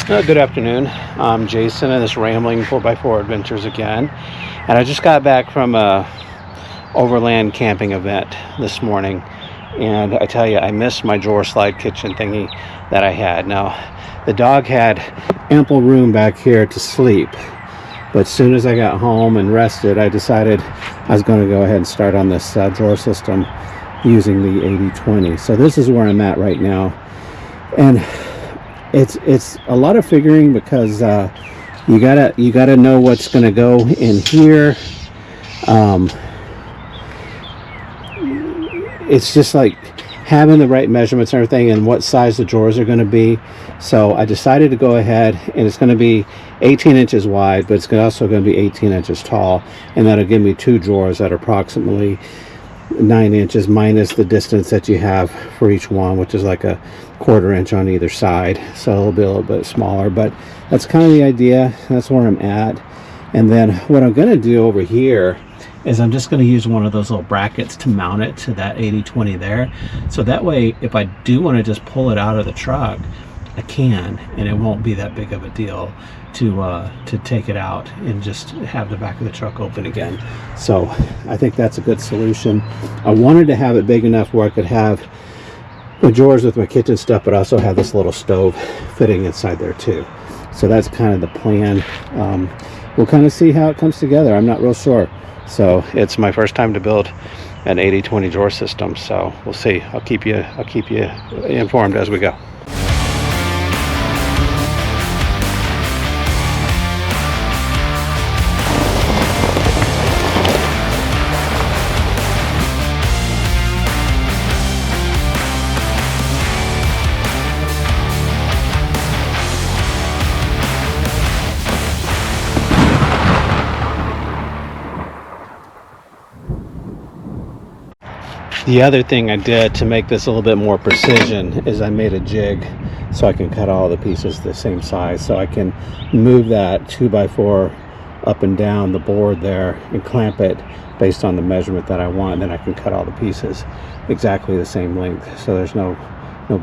Good afternoon. I'm Jason and this Rambling 4x4 Adventures again. And I just got back from a overland camping event this morning. And I tell you, I missed my drawer slide kitchen thingy that I had. Now, the dog had ample room back here to sleep. But as soon as I got home and rested, I decided I was going to go ahead and start on this drawer system using the 80/20. So this is where I'm at right now. And it's a lot of figuring because you gotta know what's gonna go in here. It's just like having the right measurements and everything and what size the drawers are going to be. So I decided to go ahead, and it's going to be 18 inches wide, but it's also going to be 18 inches tall, and that'll give me two drawers that are approximately 9 inches minus the distance that you have for each one, which is like a 1/4 inch on either side, so it'll be a little bit smaller. But that's kind of the idea. That's where I'm at. And then what I'm going to do over here is I'm just going to use one of those little brackets to mount it to that 80/20 there, so that way if I do want to just pull it out of the truck, I can, and it won't be that big of a deal to take it out and just have the back of the truck open again. So I think that's a good solution. I wanted to have it big enough where I could have the drawers with my kitchen stuff, but also have this little stove fitting inside there too. So that's kind of the plan. We'll kind of see how it comes together. I'm not real sure. So it's my first time to build an 80/20 drawer system, so we'll see. I'll keep you informed as we go. The other thing I did to make this a little bit more precision is I made a jig so I can cut all the pieces the same size, so I can move that 2x4 up and down the board there and clamp it based on the measurement that I want, and then I can cut all the pieces exactly the same length, so there's no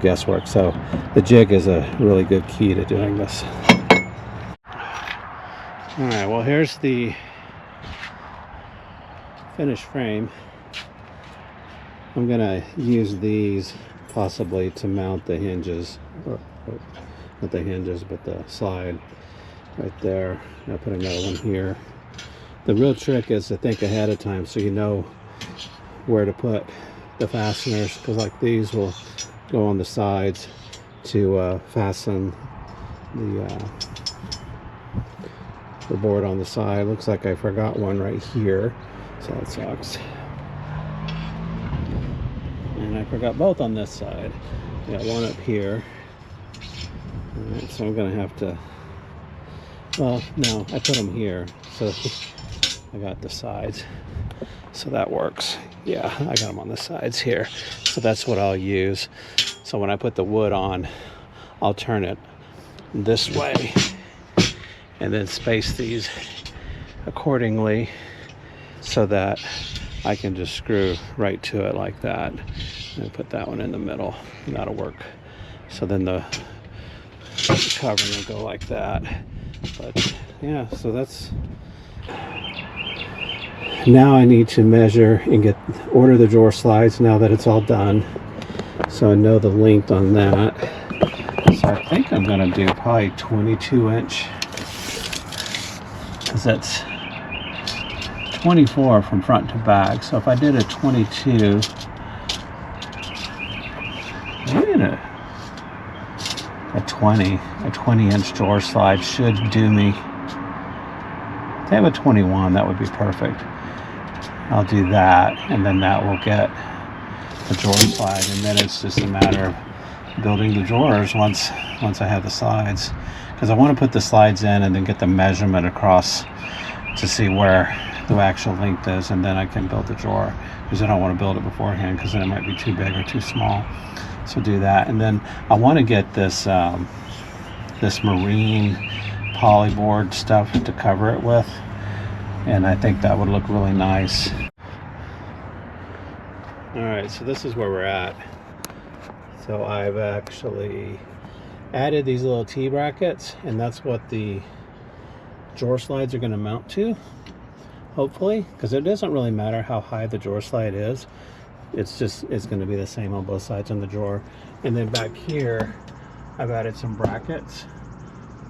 guesswork. So the jig is a really good key to doing this. All right, well, here's the finished frame. I'm gonna use these possibly to mount the hinges, or not the hinges, but the slide right there. I'll put another one here. The real trick is to think ahead of time so you know where to put the fasteners, because like these will go on the sides to fasten the board on the side. Looks like I forgot one right here, so that sucks. And I forgot both on this side. I got one up here. Alright, so I'm gonna have to, well, no, I put them here, so I got the sides, so that works. Yeah, I got them on the sides here, so that's what I'll use. So when I put the wood on, I'll turn it this way and then space these accordingly so that I can just screw right to it like that, and put that one in the middle, and that'll work. So then the covering will go like that. But yeah, so that's, now I need to measure and order the drawer slides now that it's all done, so I know the length on that. So I think I'm gonna do probably 22 inch, because that's 24 from front to back. So if I did a 22, maybe a 20 inch drawer slide should do me. If I have a 21, that would be perfect. I'll do that, and then that will get the drawer slide, and then it's just a matter of building the drawers once I have the slides, because I want to put the slides in and then get the measurement across to see where the actual length is, and then I can build the drawer, because I don't want to build it beforehand because then it might be too big or too small. So do that, and then I want to get this this marine polyboard stuff to cover it with, and I think that would look really nice. All right, so this is where we're at. So I've actually added these little T brackets, and that's what the drawer slides are going to mount to, hopefully, because it doesn't really matter how high the drawer slide is. It's going to be the same on both sides on the drawer. And then back here I've added some brackets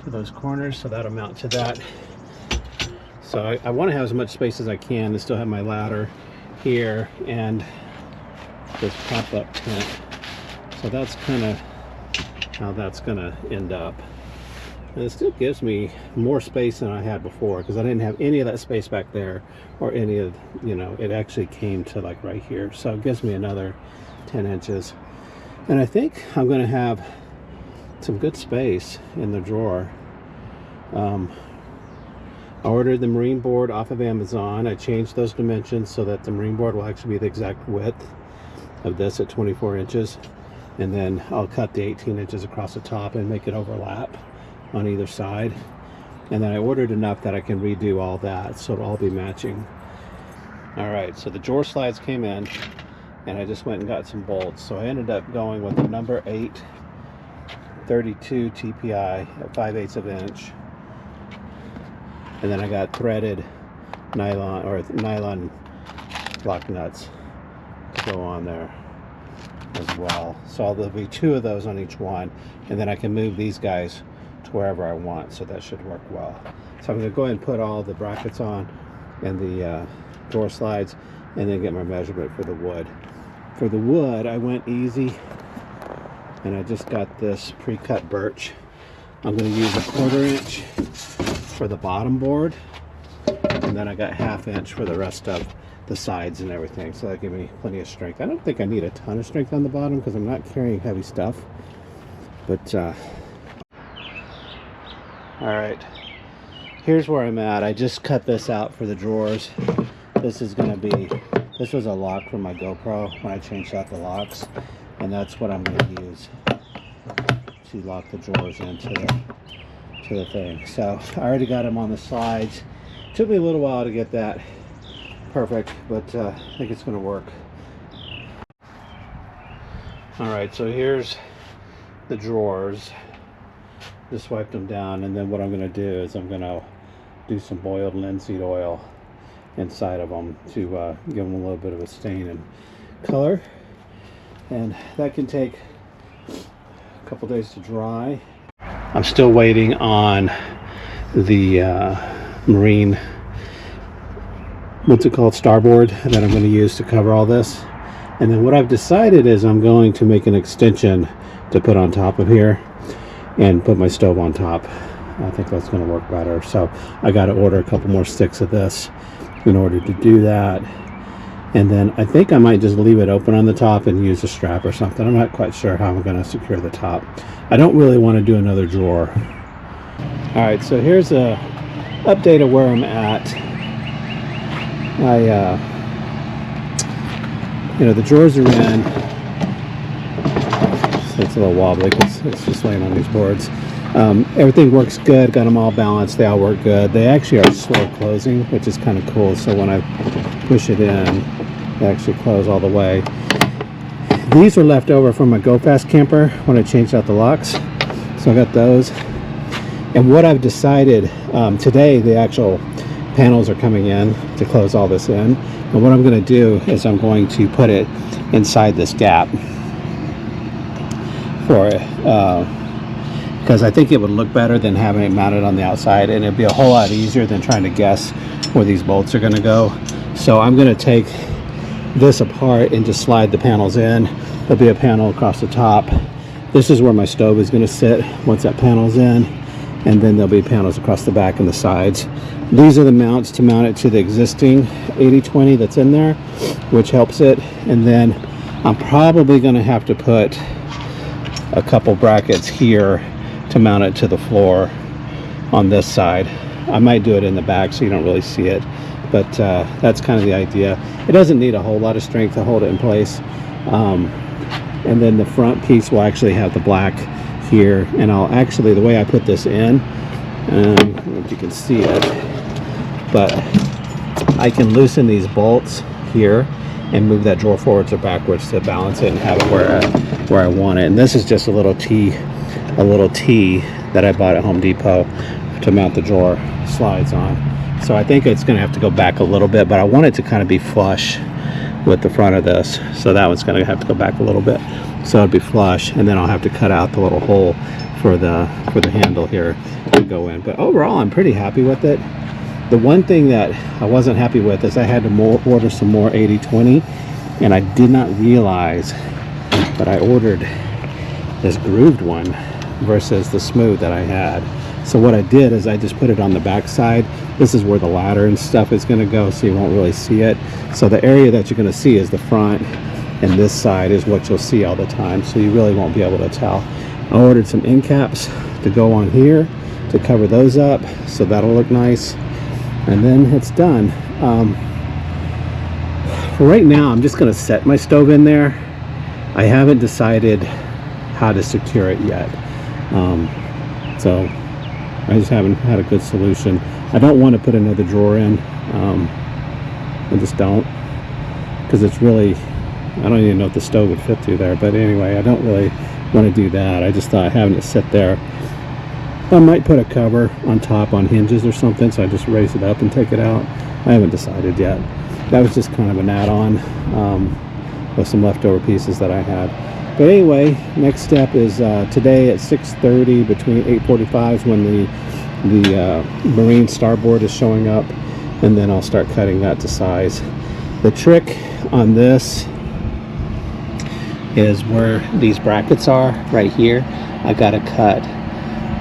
to those corners, so that'll mount to that. So I want to have as much space as I can to still have my ladder here and this pop-up tent. So that's kind of how that's going to end up. And it still gives me more space than I had before, because I didn't have any of that space back there, or any of, you know, it actually came to like right here. So it gives me another 10 inches. And I think I'm going to have some good space in the drawer. I ordered the marine board off of Amazon. I changed those dimensions so that the marine board will actually be the exact width of this at 24 inches. And then I'll cut the 18 inches across the top and make it overlap on either side. And then I ordered enough that I can redo all that, so it'll all be matching. All right, so the drawer slides came in, and I just went and got some bolts. So I ended up going with the number 8 32 TPI at 5/8 of an inch. And then I got threaded nylon lock nuts to go on there as well. So there'll be 2 of those on each one, and then I can move these guys to wherever I want, so that should work well. So I'm going to go ahead and put all the brackets on and the drawer slides, and then get my measurement for the wood. For the wood, I went easy, and I just got this pre-cut birch. I'm going to use a 1/4 inch for the bottom board, and then I got 1/2 inch for the rest of the sides and everything, so that gives me plenty of strength. I don't think I need a ton of strength on the bottom because I'm not carrying heavy stuff, but all right, here's where I'm at. I just cut this out for the drawers. This is going to be, this was a lock from my GoPro when I changed out the locks, and that's what I'm going to use to lock the drawers into the thing. So I already got them on the sides. Took me a little while to get that perfect, but I think it's going to work. All right, so here's the drawers. Just wiped them down, and then what I'm going to do is I'm going to do some boiled linseed oil inside of them to give them a little bit of a stain and color, and that can take a couple days to dry. I'm still waiting on the marine, what's it called, Starboard, that I'm going to use to cover all this. And then what I've decided is I'm going to make an extension to put on top of here and put my stove on top. I think that's going to work better. So I got to order a couple more sticks of this in order to do that. And then I think I might just leave it open on the top and use a strap or something. I'm not quite sure how I'm going to secure the top. I don't really want to do another drawer. All right, so here's a update of where I'm at. You know, the drawers are in. So it's a little wobbly because it's just laying on these boards. Everything works good. Got them all balanced. They all work good. They actually are slow closing, which is kind of cool. So when I push it in, they actually close all the way. These were left over from my Go Fast camper when I changed out the locks. So I got those. And what I've decided, today the actual panels are coming in to close all this in. And what I'm going to do is I'm going to put it inside this gap for it, because I think it would look better than having it mounted on the outside, and it'd be a whole lot easier than trying to guess where these bolts are going to go. So I'm going to take this apart and just slide the panels in. There'll be a panel across the top. This is where my stove is going to sit once that panel's in, and then there'll be panels across the back and the sides. These are the mounts to mount it to the existing 80/20 that's in there, which helps it. And then I'm probably going to have to put a couple brackets here to mount it to the floor on this side. I might do it in the back so you don't really see it, but that's kind of the idea. It doesn't need a whole lot of strength to hold it in place. And then the front piece will actually have the black here, and I'll actually, the way I put this in, I don't know if you can see it, but I can loosen these bolts here and move that drawer forwards or backwards to balance it and have it where I want it. And this is just a little T a little T that I bought at Home Depot to mount the drawer slides on. So I think it's going to have to go back a little bit, but I want it to kind of be flush with the front of this. So that one's going to have to go back a little bit. So it'll be flush, and then I'll have to cut out the little hole for the handle here to go in. But overall, I'm pretty happy with it. The one thing that I wasn't happy with is I had to order some more 80/20, and I did not realize that I ordered this grooved one versus the smooth that I had. So what I did is I just put it on the back side. This is where the ladder and stuff is going to go, so you won't really see it. So the area that you're going to see is the front, and this side is what you'll see all the time, so you really won't be able to tell. I ordered some end caps to go on here to cover those up, so that'll look nice, and then it's done. For right now, I'm just going to set my stove in there. I haven't decided how to secure it yet, so I just haven't had a good solution. I don't want to put another drawer in. I just don't, because it's really, I don't even know if the stove would fit through there, but anyway, I don't really want to do that. I just thought having it sit there, I might put a cover on top on hinges or something, so I just raise it up and take it out. I haven't decided yet. That was just kind of an add-on with some leftover pieces that I had. But anyway, next step is today at 6:30, between 8:45 is when the Marine Starboard is showing up, and then I'll start cutting that to size. The trick on this is where these brackets are right here. I got to cut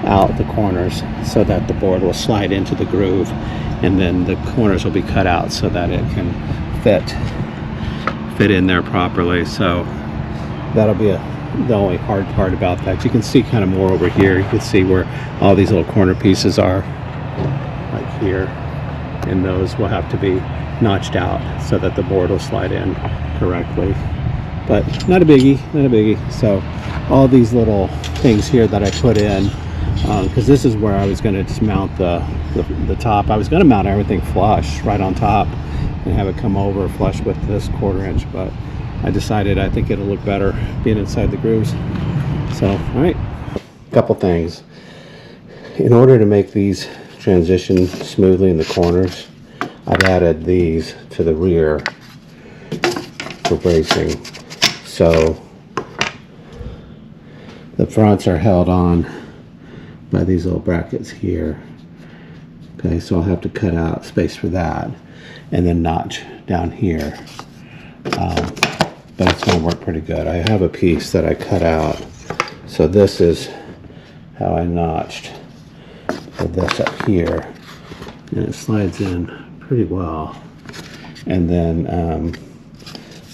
out the corners so that the board will slide into the groove, and then the corners will be cut out so that it can fit in there properly. So that'll be the only hard part about that. You can see kind of more over here. You can see where all these little corner pieces are, like here, and those will have to be notched out so that the board will slide in correctly. But not a biggie, not a biggie. So all these little things here that I put in, because this is where I was going to just mount the top. I was going to mount everything flush right on top and have it come over flush with this 1/4 inch, but I decided I think it'll look better being inside the grooves. So, all right, a couple things. In order to make these transition smoothly in the corners, I've added these to the rear for bracing. So the fronts are held on by these little brackets here. Okay, so I'll have to cut out space for that, and then notch down here. But it's going to work pretty good. I have a piece that I cut out. So this is how I notched this up here, and it slides in pretty well. And then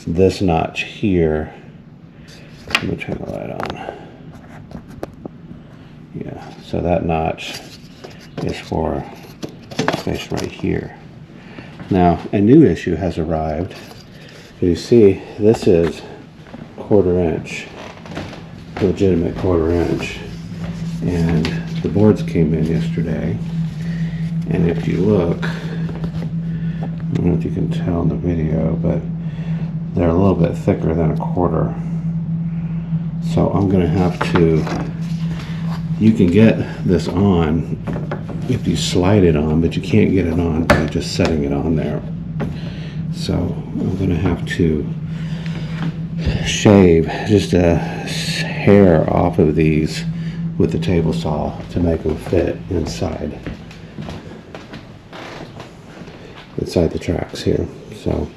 this notch here, let me turn the light on. Yeah, so that notch is for space right here. Now, a new issue has arrived. You see, this is 1/4 inch, legitimate 1/4 inch, and the boards came in yesterday. And if you look, I don't know if you can tell in the video, but they're a little bit thicker than a 1/4. So I'm going to have to, you can get this on if you slide it on, but you can't get it on by just setting it on there. So I'm going to have to shave just a hair off of these with the table saw to make them fit inside the tracks here. So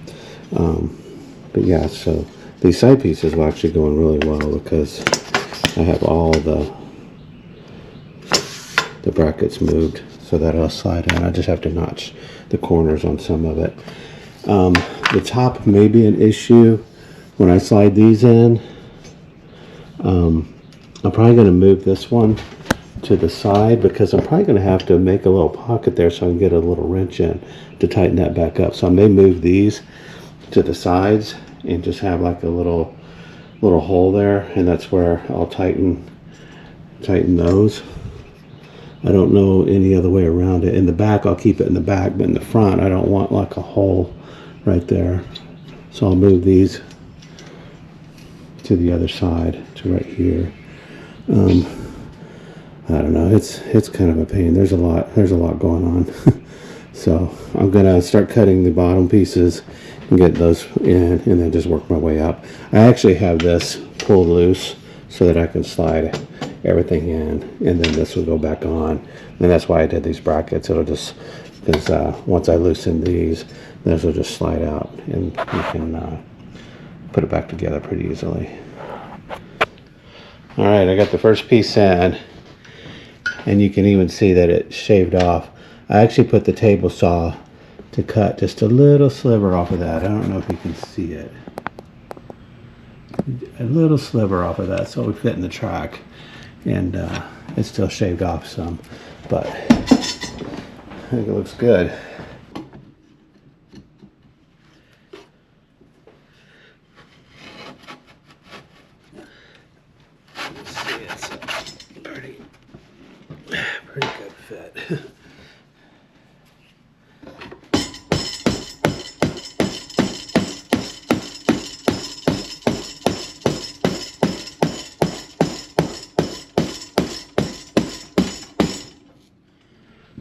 but yeah, so these side pieces will actually go in really well because I have all the brackets moved so that it'll slide in. I just have to notch the corners on some of it. The top may be an issue when I slide these in. I'm probably going to move this one to the side because I'm probably going to have to make a little pocket there so I can get a little wrench in to tighten that back up. So I may move these to the sides and just have like a little hole there, and that's where I'll tighten those. I don't know any other way around it. In the back, I'll keep it in the back, but in the front, I don't want like a hole right there. So I'll move these to the other side, to right here. I don't know, it's kind of a pain. There's a lot going on. So I'm gonna start cutting the bottom pieces and get those in, and then just work my way up. I actually have this pulled loose so that I can slide everything in, and then this will go back on. And that's why I did these brackets. It'll just, because once I loosen these, this will just slide out, and you can put it back together pretty easily. All right, I got the first piece in, and you can even see that it shaved off. I actually put the table saw to cut just a little sliver off of that. I don't know if you can see it. A little sliver off of that, so it would fit in the track. And it still shaved off some, but I think it looks good. Let's see, it's a pretty good fit.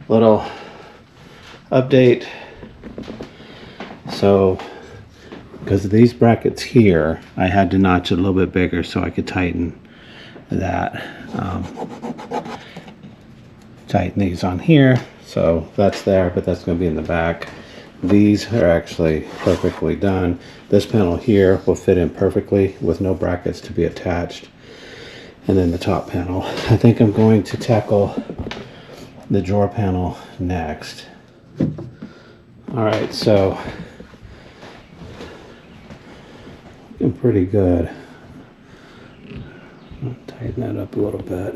Little update. So because of these brackets here, I had to notch it a little bit bigger so I could tighten that. Tighten these on here, so that's there, but that's going to be in the back. These are actually perfectly done. This panel here will fit in perfectly with no brackets to be attached. And then the top panel, I think I'm going to tackle the drawer panel next. All right, so looking pretty good. I'll tighten that up a little bit.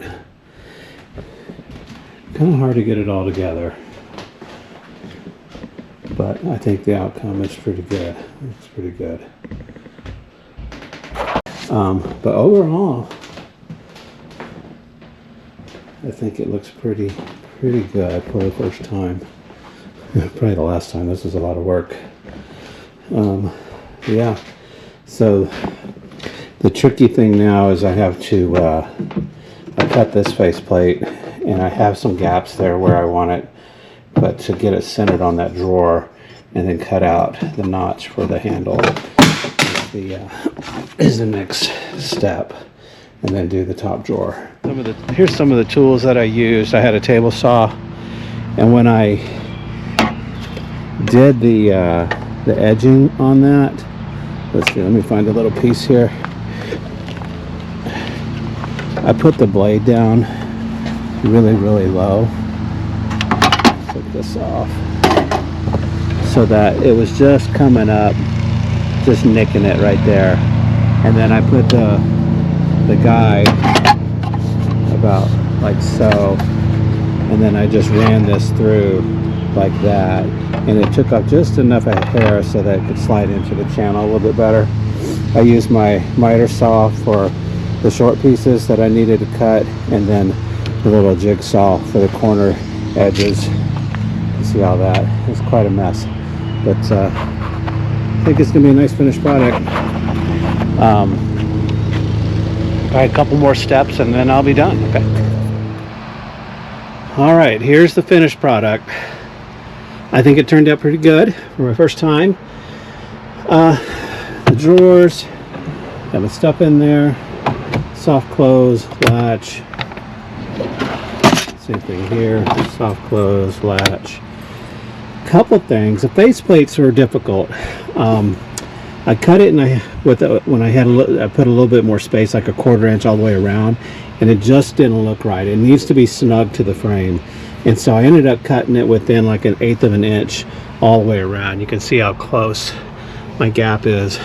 Kind of hard to get it all together, but I think the outcome is pretty good. It's pretty good. But overall, I think it looks pretty good for the first time. Probably the last time. This is a lot of work. Yeah. So the tricky thing now is I have to I cut this faceplate, and I have some gaps there where I want it, but to get it centered on that drawer, and then cut out the notch for the handle is the next step. And then do the top drawer. Here's some of the tools that I used. I had a table saw, and when I did the edging on that, let's see, let me find a little piece here. I put the blade down really low. Take this off so that it was just coming up, just nicking it right there. And then I put the guide about like so, and then I just ran this through like that, and it took up just enough of hair so that it could slide into the channel a little bit better. I used my miter saw for the short pieces that I needed to cut, and then the little jigsaw for the corner edges. You see how that is quite a mess, but I think it's gonna be a nice finished product. All right, a couple more steps and then I'll be done. Okay. All right, here's the finished product. I think it turned out pretty good for my first time. The drawers, got my stuff in there. Soft close, latch. Same thing here. Soft close, latch. Couple things. The face plates were difficult. I cut it, and I put a little bit more space, like a 1/4 inch all the way around, and it just didn't look right. It needs to be snug to the frame, and so I ended up cutting it within like 1/8 of an inch all the way around. You can see how close my gap is.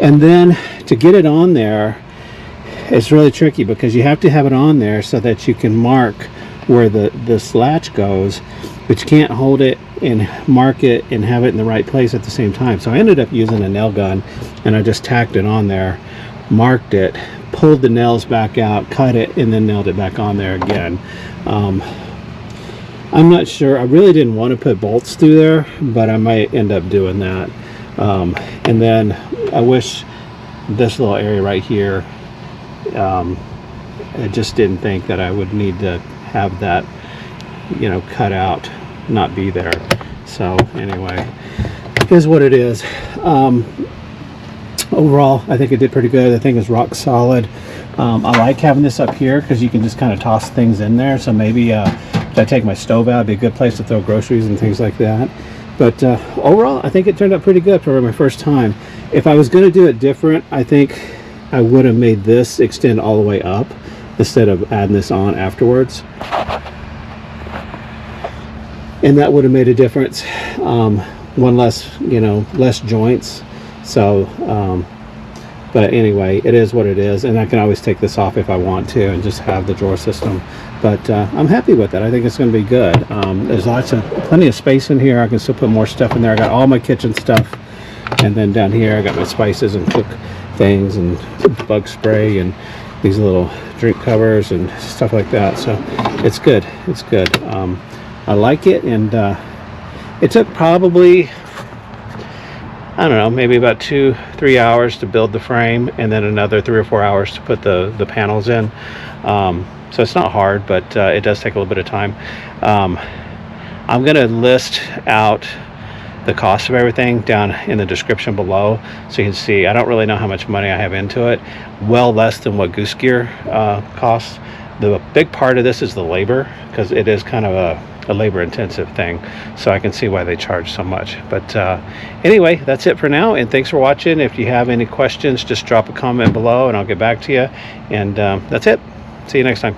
And then to get it on there, it's really tricky because you have to have it on there so that you can mark where this latch goes, but you can't hold it and mark it and have it in the right place at the same time. So I ended up using a nail gun, and I just tacked it on there, marked it, pulled the nails back out, cut it, and then nailed it back on there again. I'm not sure. I really didn't want to put bolts through there, but I might end up doing that. And then I wish this little area right here, I just didn't think that I would need to have that, you know, cut out, not be there. So anyway, is what it is. Overall, I think it did pretty good. The thing is rock solid. I like having this up here because you can just kind of toss things in there. So maybe if I take my stove out, it'd be a good place to throw groceries and things like that. But overall, I think it turned out pretty good for my first time. If I was going to do it different, I think I would have made this extend all the way up instead of adding this on afterwards. And that would have made a difference. One less, you know, less joints. So, but anyway, it is what it is, and I can always take this off if I want to and just have the drawer system. But I'm happy with it. I think it's going to be good. There's plenty of space in here. I can still put more stuff in there. I got all my kitchen stuff, and then down here I got my spices and cook things and bug spray and these little drink covers and stuff like that. So it's good. It's good. I like it, and it took probably, I don't know, maybe about 2-3 hours to build the frame, and then another 3 or 4 hours to put the panels in. So it's not hard, but it does take a little bit of time. I'm going to list out the cost of everything down in the description below, so you can see. I don't really know how much money I have into it. Well less than what Goose Gear costs. The big part of this is the labor, because it is kind of a labor intensive thing, so I can see why they charge so much. But anyway, that's it for now, and thanks for watching. If you have any questions, just drop a comment below and I'll get back to you. And that's it. See you next time.